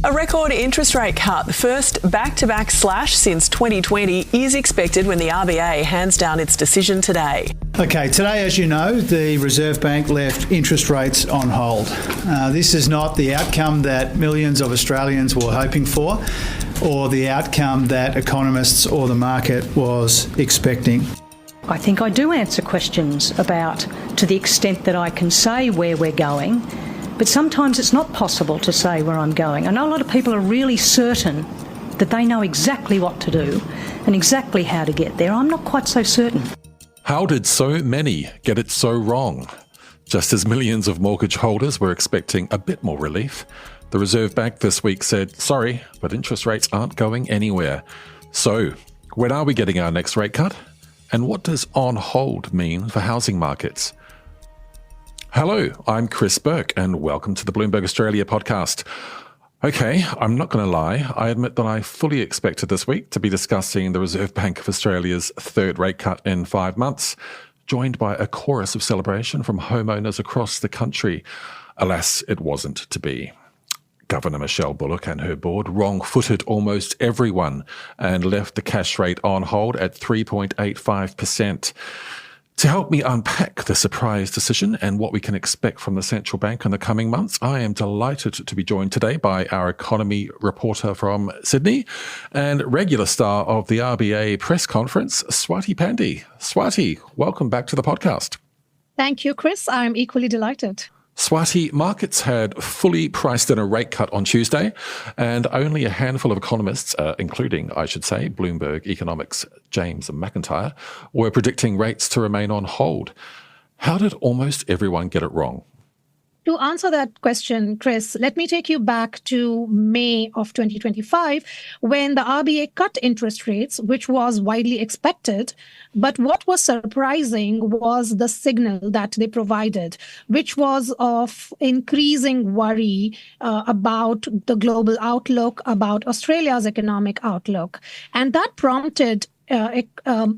A record interest rate cut, the first back-to-back slash since 2020, is expected when the RBA hands down its decision today. Okay, today, as you know, the Reserve Bank left interest rates on hold. This is not the outcome that millions of Australians were hoping for, or the outcome that economists or the market was expecting. I think I do answer questions about, to the extent that I can say where we're going, but sometimes it's not possible to say where I'm going. I know a lot of people are really certain that they know exactly what to do and exactly how to get there. I'm not quite so certain. How did so many get it so wrong? Just as millions of mortgage holders were expecting a bit more relief, the Reserve Bank this week said, sorry, but interest rates aren't going anywhere. So, when are we getting our next rate cut? And what does on hold mean for housing markets? Hello, I'm Chris Bourke, and welcome to the Bloomberg Australia podcast. Okay, I'm not going to lie. I admit that I fully expected this week to be discussing the Reserve Bank of Australia's third rate cut in 5 months, joined by a chorus of celebration from homeowners across the country. Alas, it wasn't to be. Governor Michele Bullock and her board wrong-footed almost everyone and left the cash rate on hold at 3.85%. To help me unpack the surprise decision and what we can expect from the central bank in the coming months, I am delighted to be joined today by our economy reporter from Sydney and regular star of the RBA press conference, Swati Pandey. Swati, welcome back to the podcast. Thank you, Chris. I'm equally delighted. Swati, markets had fully priced in a rate cut on Tuesday, and only a handful of economists, including, I should say, Bloomberg economics James McIntyre, were predicting rates to remain on hold. How did almost everyone get it wrong? To answer that question, Chris, let me take you back to May of 2025, when the RBA cut interest rates, which was widely expected. But what was surprising was the signal that they provided, which was of increasing worry about the global outlook, about Australia's economic outlook. And that prompted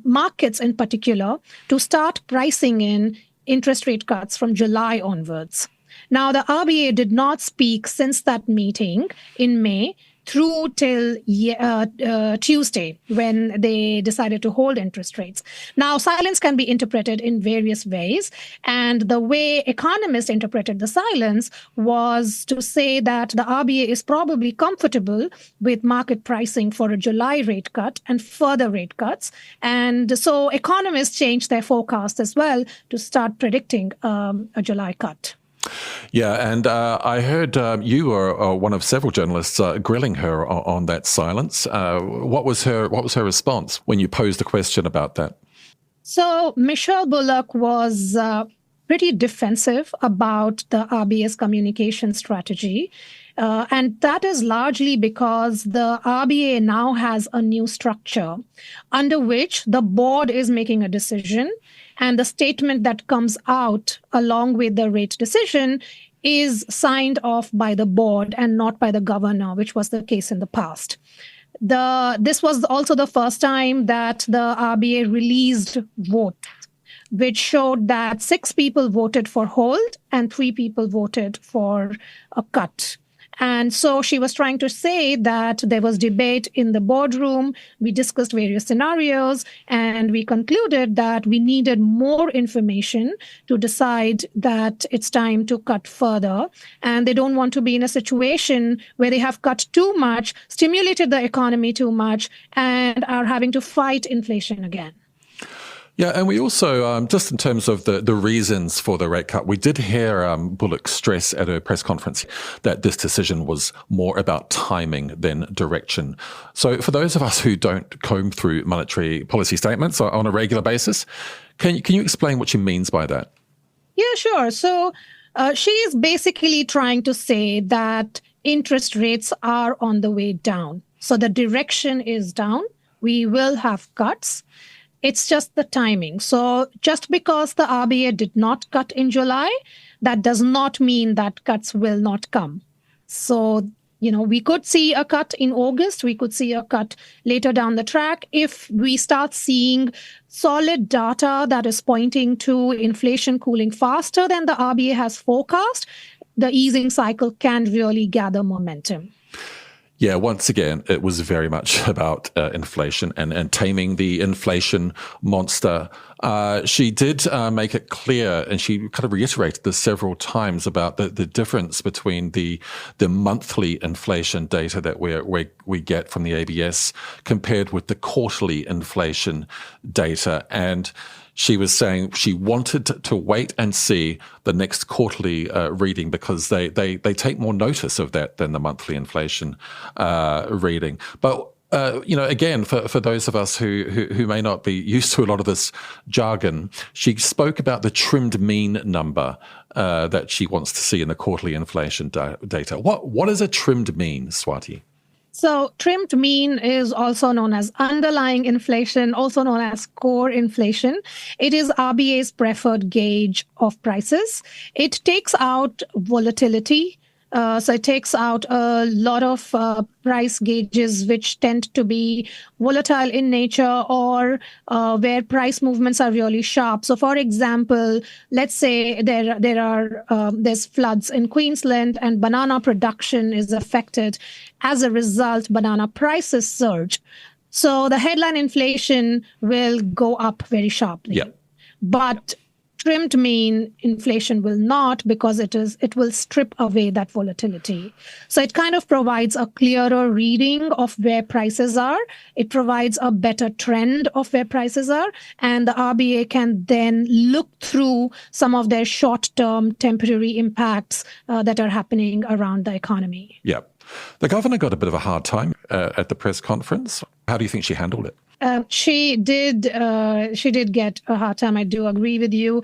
markets in particular to start pricing in interest rate cuts from July onwards. Now, the RBA did not speak since that meeting in May through till Tuesday, when they decided to hold interest rates. Now, silence can be interpreted in various ways. And the way economists interpreted the silence was to say that the RBA is probably comfortable with market pricing for a July rate cut and further rate cuts. And so economists changed their forecast as well to start predicting a July cut. Yeah, and I heard you were one of several journalists grilling her on that silence. What was her response when you posed a question about that? So Michele Bullock was pretty defensive about the RBA's communication strategy. And that is largely because the RBA now has a new structure under which the board is making a decision, and the statement that comes out along with the rate decision is signed off by the board and not by the governor, which was the case in the past. This was also the first time that the RBA released votes, which showed that 6 people voted for hold and 3 people voted for a cut. And so she was trying to say that there was debate in the boardroom. We discussed various scenarios, and we concluded that we needed more information to decide that it's time to cut further. And they don't want to be in a situation where they have cut too much, stimulated the economy too much, and are having to fight inflation again. Yeah, and we also, just in terms of the reasons for the rate cut, we did hear Bullock stress at her press conference that this decision was more about timing than direction. So for those of us who don't comb through monetary policy statements on a regular basis, can you explain what she means by that? Yeah, sure. So she is basically trying to say that interest rates are on the way down. So the direction is down. We will have cuts. It's just the timing. So just because the RBA did not cut in July, that does not mean that cuts will not come. So, we could see a cut in August. We could see a cut later down the track if we start seeing solid data that is pointing to inflation cooling faster than the RBA has forecast. The easing cycle can really gather momentum. Yeah, once again, it was very much about inflation and taming the inflation monster. She did make it clear, and she kind of reiterated this several times about the difference between the monthly inflation data that we get from the ABS compared with the quarterly inflation data. And she was saying she wanted to wait and see the next quarterly reading because they take more notice of that than the monthly inflation reading. But again, for those of us who may not be used to a lot of this jargon, she spoke about the trimmed mean number that she wants to see in the quarterly inflation data. What is a trimmed mean, Swati? So trimmed mean is also known as underlying inflation, also known as core inflation. It is RBA's preferred gauge of prices. It takes out volatility. So it takes out a lot of price gauges which tend to be volatile in nature or where price movements are really sharp. So, for example, let's say there's floods in Queensland and banana production is affected. As a result, banana prices surge. So the headline inflation will go up very sharply. Yep. But trimmed mean inflation will not, because it will strip away that volatility. So it kind of provides a clearer reading of where prices are. It provides a better trend of where prices are. And the RBA can then look through some of their short-term temporary impacts that are happening around the economy. Yeah. The governor got a bit of a hard time at the press conference. How do you think she handled it? She did get a hard time. I do agree with you.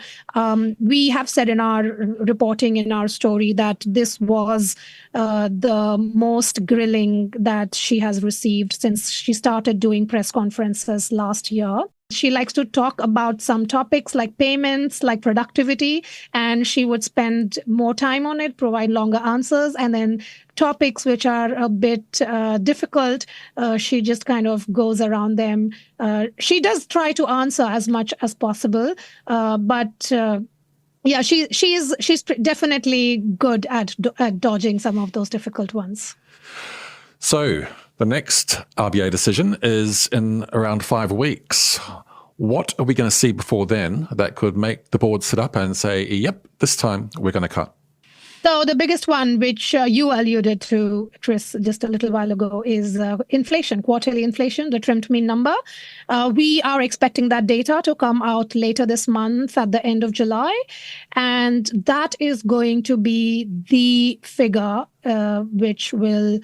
We have said in our reporting in our story that this was the most grilling that she has received since she started doing press conferences last year. She likes to talk about some topics like payments, like productivity, and she would spend more time on it, provide longer answers, and then topics which are a bit difficult, she just kind of goes around them. She does try to answer as much as possible, but yeah, she's definitely good at dodging some of those difficult ones. So the next RBA decision is in around 5 weeks. What are we going to see before then that could make the board sit up and say, yep, this time we're going to cut? So the biggest one, which you alluded to, Chris, just a little while ago, is inflation, quarterly inflation, the trimmed mean number. We are expecting that data to come out later this month at the end of July. And that is going to be the figure which will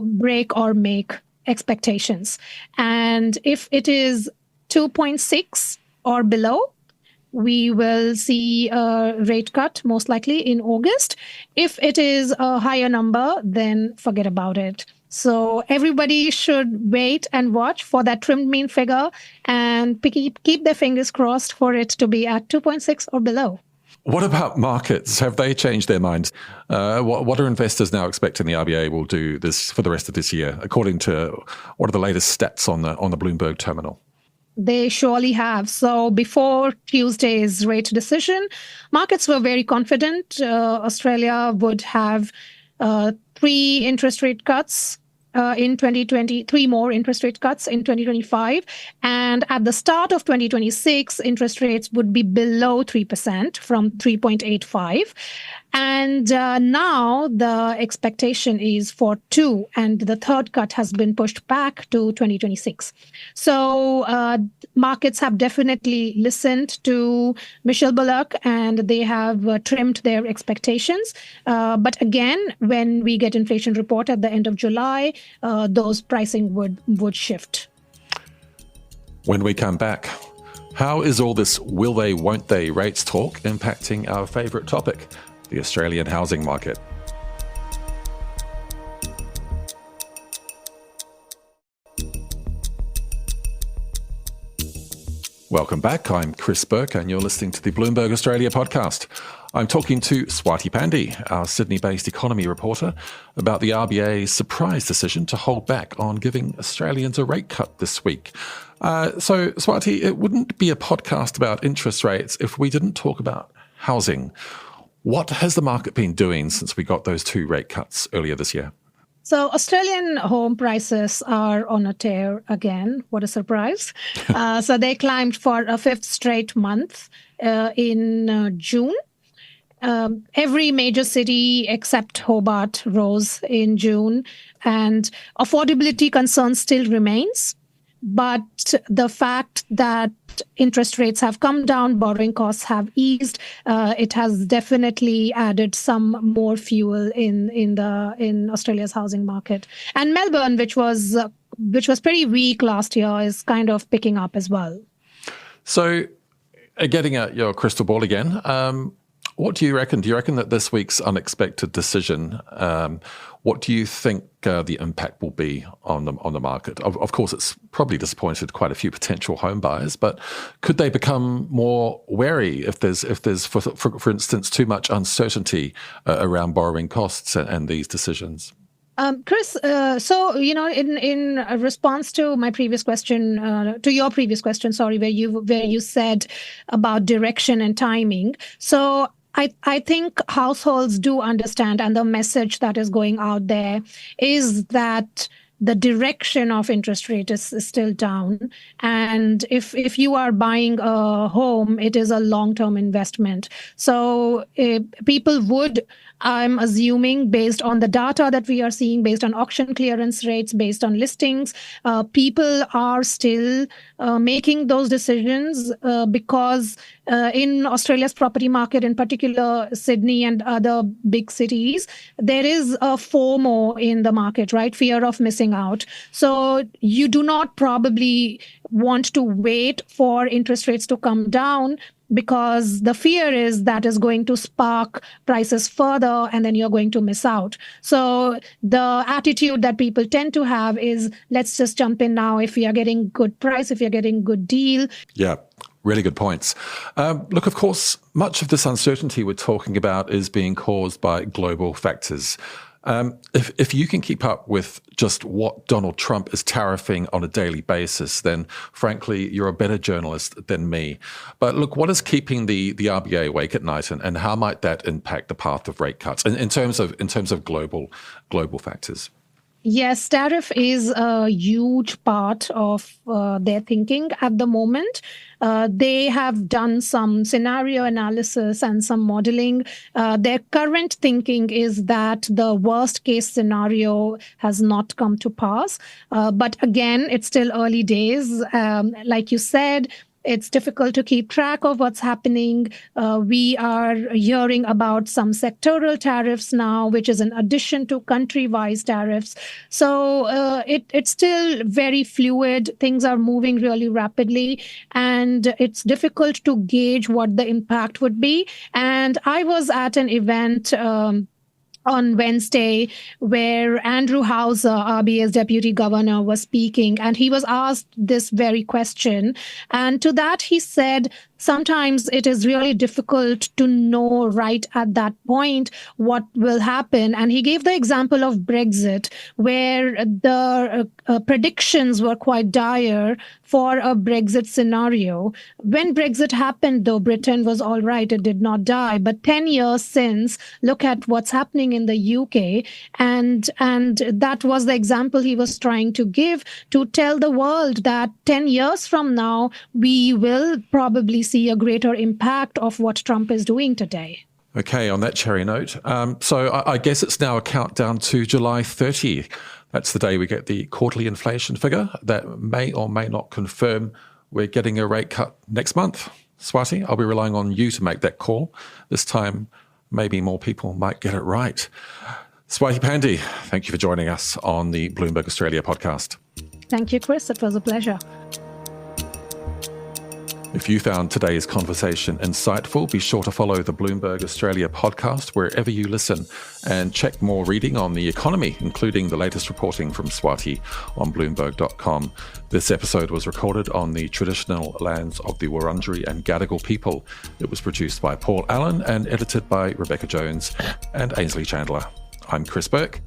break or make expectations. And if it is 2.6 or below, we will see a rate cut most likely in August. If it is a higher number, then forget about it. So everybody should wait and watch for that trimmed mean figure and keep their fingers crossed for it to be at 2.6 or below. What about markets? Have they changed their minds? What are investors now expecting the RBA will do this for the rest of this year, according to what are the latest stats on the Bloomberg terminal? They surely have. So before Tuesday's rate decision, markets were very confident. Australia would have 3 interest rate cuts in 2020, 3 more interest rate cuts in 2025. And at the start of 2026, interest rates would be below 3% from 3.85. And now the expectation is for 2, and the third cut has been pushed back to 2026. So markets have definitely listened to Michele Bullock, and they have trimmed their expectations. But again, when we get inflation report at the end of July, those pricing would shift. When we come back, how is all this will they, won't they rates talk impacting our favourite topic, the Australian housing market? Welcome back. I'm Chris Bourke, and you're listening to the Bloomberg Australia podcast. I'm talking to Swati Pandey, our Sydney-based economy reporter, about the RBA's surprise decision to hold back on giving Australians a rate cut this week. So, Swati, it wouldn't be a podcast about interest rates if we didn't talk about housing. What has the market been doing since we got those 2 rate cuts earlier this year? So Australian home prices are on a tear again. What a surprise. So they climbed for a fifth straight month in June. Every major city except Hobart rose in June, and affordability concern still remains. But the fact that interest rates have come down, borrowing costs have eased, it has definitely added some more fuel in Australia's housing market. And Melbourne, which was pretty weak last year, is kind of picking up as well. So, getting at your crystal ball again, what do you reckon? Do you reckon that this week's unexpected decision, what do you think the impact will be on the market? Of course, it's probably disappointed quite a few potential home buyers, but could they become more wary if there's for instance, too much uncertainty around borrowing costs and these decisions? Chris, so, in response to my previous question, to your previous question, sorry, where you said about direction and timing. So I think households do understand, and the message that is going out there is that the direction of interest rate is still down. And if you are buying a home, it is a long-term investment. So people would, I'm assuming, based on the data that we are seeing, based on auction clearance rates, based on listings, people are still making those decisions because in Australia's property market, in particular Sydney and other big cities, there is a FOMO in the market, right? Fear of missing out. So you do not probably want to wait for interest rates to come down, because the fear is that is going to spark prices further and then you're going to miss out. So the attitude that people tend to have is, let's just jump in now if we are getting good price, if you're getting good deal. Yeah. Really good points. Look, of course, much of this uncertainty we're talking about is being caused by global factors. If you can keep up with just what Donald Trump is tariffing on a daily basis, then frankly, you're a better journalist than me. But look, what is keeping the RBA awake at night, and how might that impact the path of rate cuts in terms of global factors? Yes, tariff is a huge part of their thinking at the moment. They have done some scenario analysis and some modeling. Their current thinking is that the worst case scenario has not come to pass. But again, it's still early days. Like you said, it's difficult to keep track of what's happening. We are hearing about some sectoral tariffs now, which is in addition to country-wise tariffs. So it's still very fluid. Things are moving really rapidly, and it's difficult to gauge what the impact would be. And I was at an event on Wednesday, where Andrew Hauser, RBA's deputy governor, was speaking, and he was asked this very question. And to that, he said, sometimes it is really difficult to know right at that point what will happen. And he gave the example of Brexit, where the predictions were quite dire for a Brexit scenario. When Brexit happened, though, Britain was all right. It did not die. But 10 years since, look at what's happening in the UK. And that was the example he was trying to give, to tell the world that 10 years from now, we will probably see a greater impact of what Trump is doing today. Okay, on that cherry note, so I guess it's now a countdown to July 30. That's the day we get the quarterly inflation figure that may or may not confirm we're getting a rate cut next month. Swati, I'll be relying on you to make that call. This time, maybe more people might get it right. Swati Pandey, thank you for joining us on the Bloomberg Australia podcast. Thank you, Chris. It was a pleasure. If you found today's conversation insightful, be sure to follow the Bloomberg Australia podcast wherever you listen, and check more reading on the economy, including the latest reporting from Swati on Bloomberg.com. This episode was recorded on the traditional lands of the Wurundjeri and Gadigal people. It was produced by Paul Allen and edited by Rebecca Jones and Ainsley Chandler. I'm Chris Bourke.